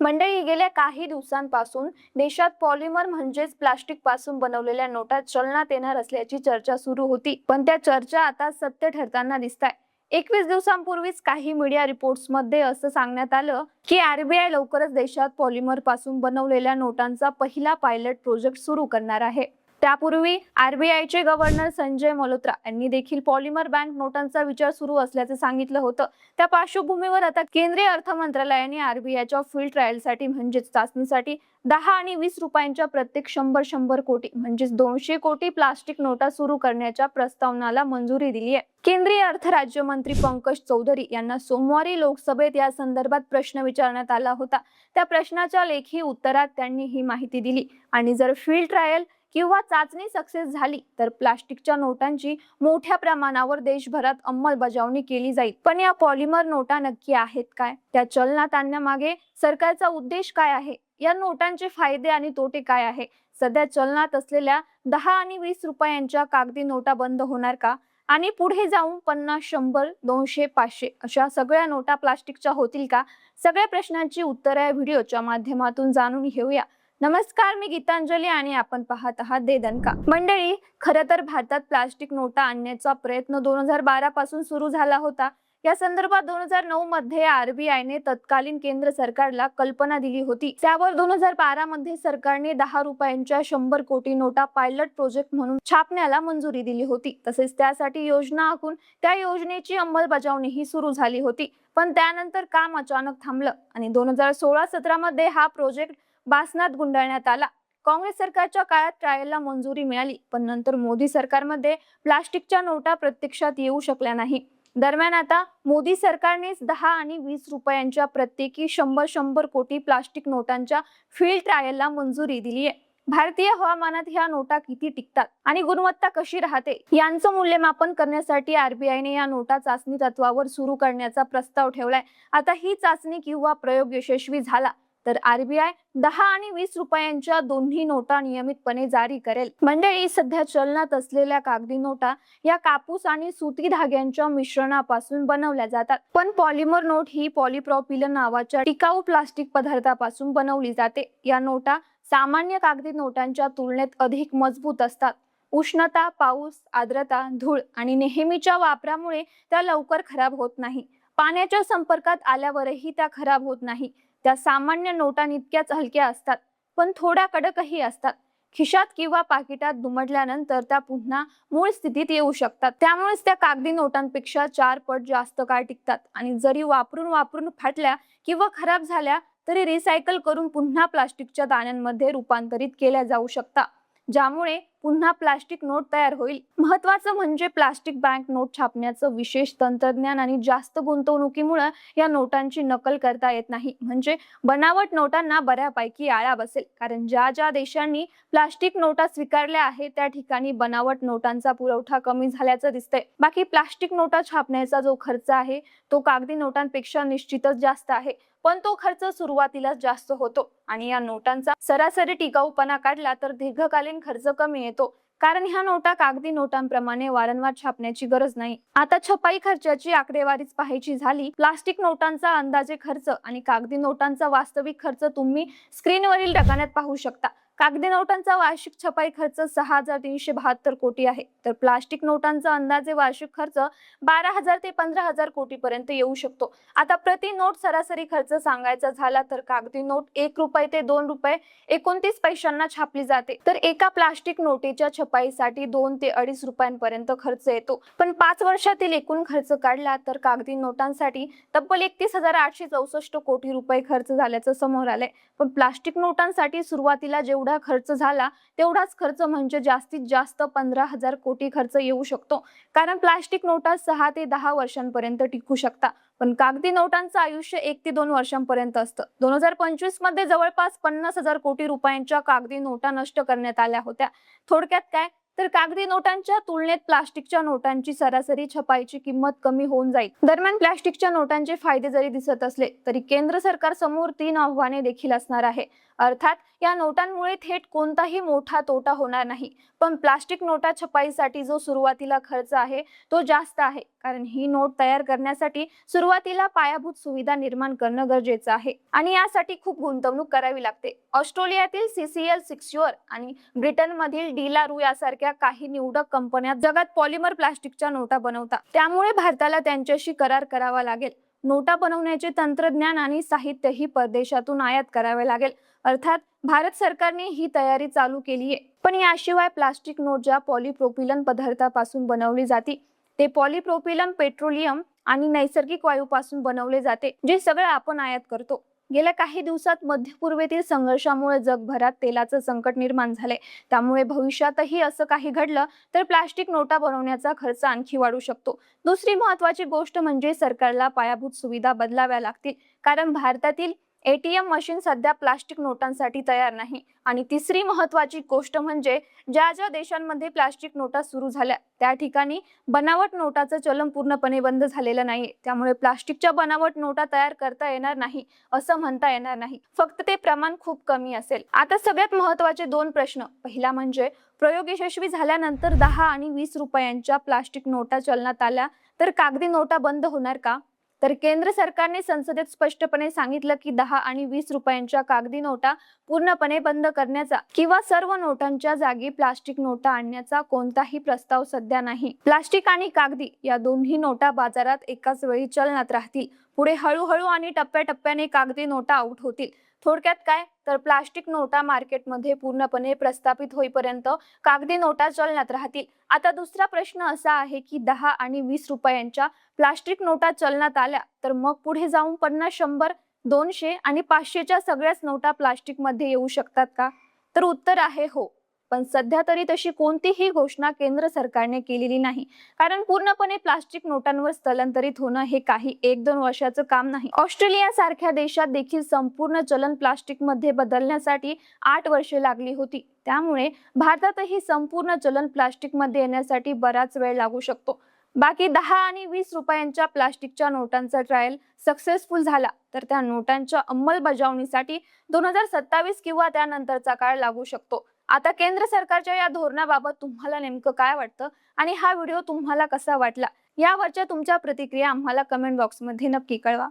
मंडळी, गेल्या काही दिवसांपासून देशात पॉलिमर म्हणजेच प्लास्टिक पासून बनवलेल्या नोटा चलनात येणार असल्याची चर्चा सुरू होती, पण त्या चर्चा आता सत्य ठरताना दिसताय. 21 दिवसांपूर्वीच काही मीडिया रिपोर्ट्समध्ये असं सांगण्यात आलं की आरबीआय लवकरच देशात पॉलिमर पासून बनवलेल्या नोटांचा पहिला पायलट प्रोजेक्ट सुरू करणार आहे. त्यापूर्वी आरबीआयचे गव्हर्नर संजय मल्होत्रा यांनी देखील पॉलिमर बँक नोटांचा विचार सुरू असल्याचे सांगितलं होतं. त्या पार्श्वभूमीवर आता केंद्रीय अर्थ मंत्रालयाने आरबीआयच्या फील्ड ट्रायलसाठी म्हणजेच चाचणीसाठी 10 आणि 20 रुपयांच्या प्रत्येक 100 कोटी म्हणजेच 200 कोटी प्लास्टिक नोटा सुरू करण्याच्या प्रस्तावनाला मंजुरी दिली आहे. केंद्रीय अर्थ राज्यमंत्री पंकज चौधरी यांना सोमवारी लोकसभेत या संदर्भात प्रश्न विचारण्यात आला होता. त्या प्रश्नाच्या लेखी उत्तरात त्यांनी ही माहिती दिली आणि जर फील्ड ट्रायल किंवा चाचणी सक्सेस झाली तर प्लास्टिकच्या नोटांची मोठ्या प्रमाणावर देशभरात अंमलबजावणी केली जाईल. पण या पॉलिमर नोटा नक्की आहेत काय? त्या चलनात आणण्यामागे सरकारचा उद्देश काय आहे? या नोटांचे फायदे आणि तोटे काय आहे? सध्या चलनात असलेल्या 10 आणि 20 रुपयांच्या कागदी नोटा बंद होणार का? आणि पुढे जाऊन 50, 100, 200, 500 अशा सगळ्या नोटा प्लास्टिकच्या होतील का? सगळ्या प्रश्नांची उत्तरे या व्हिडिओच्या माध्यमातून जाणून घेऊया. नमस्कार, मी गीतांजली आणि आपण पाहत आहात दे दणका. मंडळी, खरं तर भारतात प्लास्टिक नोटा आणण्याचा प्रयत्न 2012 पासून सुरू झाला होता. या संदर्भात 2009 मध्ये आरबीआयने तत्कालीन केंद्र सरकारला कल्पना दिली होती. त्यावर 2012 मध्ये सरकारने 10 रुपयांच्या 100 कोटी नोटा पायलट प्रोजेक्ट म्हणून छापण्याला मंजुरी दिली होती. तसेच त्यासाठी योजना आखून त्या योजनेची अंमलबजावणीही सुरू झाली होती. पण त्यानंतर काम अचानक थांबलं आणि 2016-17 मध्ये हा प्रोजेक्ट बासनात गुंडाळण्यात आला. काँग्रेस सरकारच्या काळात ट्रायलला मंजुरी मिळाली, पण नंतर मोदी सरकारमध्ये प्लास्टिकच्या नोटा प्रत्यक्षात येऊ शकल्या नाही. दरम्यान आता मोदी सरकारनेच 10 आणि 20 रुपयांच्या प्रत्येकी 100 कोटी प्लास्टिक नोटांच्या फील्ड ट्रायलला मंजुरी दिली आहे. भारतीय हवामानात ह्या नोटा किती टिकतात आणि गुणवत्ता कशी राहते यांचं मूल्यमापन करण्यासाठी आरबीआयने या नोटा चाचणी तत्वावर सुरू करण्याचा प्रस्ताव ठेवलाय. आता ही चाचणी किंवा प्रयोग यशस्वी झाला तर आरबीआय 10 आणि 20 रुपयांच्या दोन्ही नोटा नियमितपणे जारी करेल. मंडळी, सध्या चलनात असलेल्या कागदी नोटा या कापूस आणि सुती धाग्यांच्या मिश्रणापासून बनवल्या जातात. पण पॉलिमर नोट ही पॉलिप्रॉपिलन नावाच्या टिकाऊ प्लास्टिक पदार्थापासून बनवली जाते. या नोटा सामान्य कागदी नोटांच्या तुलनेत अधिक मजबूत असतात. उष्णता, पाऊस, आर्द्रता, धूळ आणि नेहमीच्या वापरामुळे त्या लवकर खराब होत नाही. पाण्याच्या संपर्कात आल्यावरही त्या खराब होत नाही. त्या सामान्य नोटांइतक्याच हलक्या असतात, पण थोड्या कडकही असतात. खिशात किंवा पाकिटात दुमडल्यानंतर त्या पुन्हा मूळ स्थितीत येऊ शकतात. त्यामुळेच त्या कागदी नोटांपेक्षा 4 पट जास्त काळ टिकतात आणि जरी वापरून वापरून फाटल्या किंवा खराब झाल्या तरी रिसायकल करून पुन्हा प्लास्टिकच्या दाण्यांमध्ये रूपांतरित केल्या जाऊ शकतात, ज्यामुळे पुन्हा प्लास्टिक नोट तयार होईल. महत्त्वाचं म्हणजे प्लास्टिक बँक नोट छापण्याचं विशेष तंत्रज्ञान आणि जास्त गुंतवणुकीमुळे या नोटांची नकल करता येत नाही. म्हणजे बनावट नोटांना बऱ्यापैकी आळा बसेल, कारण ज्या ज्या देशांनी प्लास्टिक नोटा स्वीकारल्या आहेत त्या ठिकाणी बनावट नोटांचा पुरवठा कमी झाल्याचं दिसतंय. बाकी प्लास्टिक नोटा छापण्याचा जो खर्च आहे तो कागदी नोटांपेक्षा निश्चितच जास्त आहे, पण तो खर्च सुरुवातीला जास्त होतो आणि या नोटांचा सरासरी टिकाऊपणा काढला तर दीर्घकालीन खर्च कमी येतो, कारण ह्या नोटा कागदी नोटांप्रमाणे वारंवार छापण्याची गरज नाही. आता छपाई खर्चाची आकडेवारीच पाहायची झाली, प्लास्टिक नोटांचा अंदाजे खर्च आणि कागदी नोटांचा वास्तविक खर्च तुम्ही स्क्रीनवरील रकान्यात पाहू शकता. कागदी नोटांचा वार्षिक छपाई खर्च 6,372 कोटी आहे, तर प्लास्टिक नोटांचा अंदाजे वार्षिक खर्च 12,000 ते 15,000 कोटी पर्यंत येऊ शकतो. आता प्रति नोट सरासरी खर्च सांगायचा झाला तर कागदी नोट 1 रुपये ते 2 रुपये 29 पैशांना छापली जाते, तर एका प्लास्टिक नोटेच्या छपाईसाठी 2 ते 2.5 रुपयांपर्यंत खर्च येतो. पण 5 वर्षातील एकूण खर्च काढला तर कागदी नोटांसाठी तब्बल 31,864 कोटी रुपये खर्च झाल्याचं समोर आलंय. पण प्लास्टिक नोटांसाठी सुरुवातीला जेवढा खर्च झाला तेवढाच खर्च म्हणजे जास्तीत जास्त 15,000 कोटी खर्च येऊ शकतो, कारण प्लास्टिक नोटा 6 ते 10 वर्षांपर्यंत टिकू शकतात, पण कागदी नोटांचं आयुष्य 1 ते 2 वर्षांपर्यंत असतं. 2025 मध्ये जवळपास 50,000 कोटी रुपयांच्या कागदी नोटा नष्ट करण्यात आल्या होत्या. थोडक्यात काय, तर कागदी नोटांच्या तुलनेत प्लास्टिकच्या नोटांची सरासरी छपाईची किंमत कमी होऊन जाईल. दरम्यान प्लास्टिकच्या नोटांचे फायदे जरी दिसत असले तरी केंद्र सरकार समोर 3 आव्हाने देखील असणार आहे. अर्थात या नोटांमुळे थेट कोणताही मोठा तोटा होणार नाही, पण प्लास्टिक नोटा छपाईसाठी जो सुरुवातीला खर्च आहे तो जास्त आहे, कारण ही नोट तयार करण्यासाठी सुरुवातीला पायाभूत सुविधा निर्माण करणं गरजेचं आहे आणि यासाठी खूप गुंतवणूक करावी लागते. ऑस्ट्रेलियातील CCL सिक्युअर आणि ब्रिटनमधील डिलारू यासारख्या काही निवडक कंपन्या जगात पॉलिमर प्लास्टिकच्या नोटा बनवतात. त्यामुळे भारताला त्यांच्याशी करार करावा लागेल. नोटा बनवण्याचे तंत्रज्ञान आणि साहित्यही परदेशातून आयात करावे लागेल. अर्थात भारत सरकारने ही तयारी चालू केली आहे. पण याशिवाय प्लास्टिक नोट ज्या पॉलिप्रोपिलन पदार्थापासून बनवली जाते ते पॉलिप्रोपिलन पेट्रोलियम आणि नैसर्गिक वायूपासून बनवले जाते, जे सगळं आपण आयात करतो. गेल्या काही दिवसात मध्य पूर्वेतील संघर्षामुळे जगभरात तेलाचं संकट निर्माण झाले. त्यामुळे भविष्यातही असं काही घडलं तर प्लास्टिक नोटा बनवण्याचा खर्च आणखी वाढू शकतो. दुसरी महत्त्वाची गोष्ट म्हणजे सरकारला पायाभूत सुविधा बदलाव्या लागतील, कारण भारतातील ATM मशीन सध्या प्लास्टिक नोटांसाठी तयार नाही. आणि तिसरी महत्त्वाची गोष्ट म्हणजे ज्या ज्या देशांमध्ये प्लास्टिक नोटा सुरू झाल्या त्या ठिकाणी बनावट नोटाचं चलन पूर्णपणे बंद झालेलं नाही. त्यामुळे प्लास्टिकच्या बनावट नोटा तयार करता येणार नाही असं म्हणता येणार नाही, फक्त ते प्रमाण खूप कमी असेल. आता सगळ्यात महत्त्वाचे 2 प्रश्न. पहिला म्हणजे प्रयोग यशस्वी झाल्यानंतर 10 आणि 20 रुपयांच्या प्लास्टिक नोटा चलनात आल्या तर कागदी नोटा बंद होणार का? तर केंद्र सरकारने संसदेत स्पष्टपणे सांगितलं की 10 आणि 20 रुपयांच्या कागदी नोटा पूर्णपणे बंद करण्याचा किंवा सर्व नोटांच्या जागी प्लास्टिक नोटा आणण्याचा कोणताही प्रस्ताव सध्या नाही. प्लास्टिक आणि कागदी या दोन्ही नोटा बाजारात एकाच वेळी चलनात राहतील. पुढे हळूहळू आणि टप्प्याटप्प्याने कागदी नोटा आउट होतील. थोडक्यात काय, तर प्लास्टिक नोटा मार्केटमध्ये पूर्णपणे प्रस्थापित होईपर्यंत कागदी नोटा चलनात राहतील. आता दुसरा प्रश्न असा आहे की 10 आणि 20 रुपयांच्या प्लास्टिक नोटा चलनात आल्या तर मग पुढे जाऊन 50, 100, 200 आणि 500च्या सगळ्याच नोटा प्लास्टिक मध्ये येऊ शकतात का? तर उत्तर आहे हो. पण सध्या तरी तशी कोणतीही घोषणा केंद्र सरकारने केलेली नाही, कारण पूर्णपणे प्लास्टिक नोटांवर स्थलांतरित होणं हे काही 1-2 वर्षाचं काम नाही. ऑस्ट्रेलिया सारख्या देशात देखील संपूर्ण चलन प्लास्टिक मध्ये बदलण्यासाठी 8 वर्षे लागली होती. त्यामुळे भारतातही संपूर्ण चलन प्लास्टिक मध्ये येण्यासाठी बराच वेळ लागू शकतो. बाकी 10 आणि 20 रुपयांच्या प्लास्टिकच्या नोटांचा ट्रायल सक्सेसफुल झाला तर त्या नोटांच्या अंमलबजावणीसाठी 2027 किंवा त्यानंतरचा काळ लागू शकतो. आता केंद्र सरकारच्या या धोरणाबाबत तुम्हाला नेमकं काय वाटतं आणि हा व्हिडिओ तुम्हाला कसा वाटला यावरच्या तुमच्या प्रतिक्रिया आम्हाला कमेंट बॉक्समध्ये नक्की कळवा.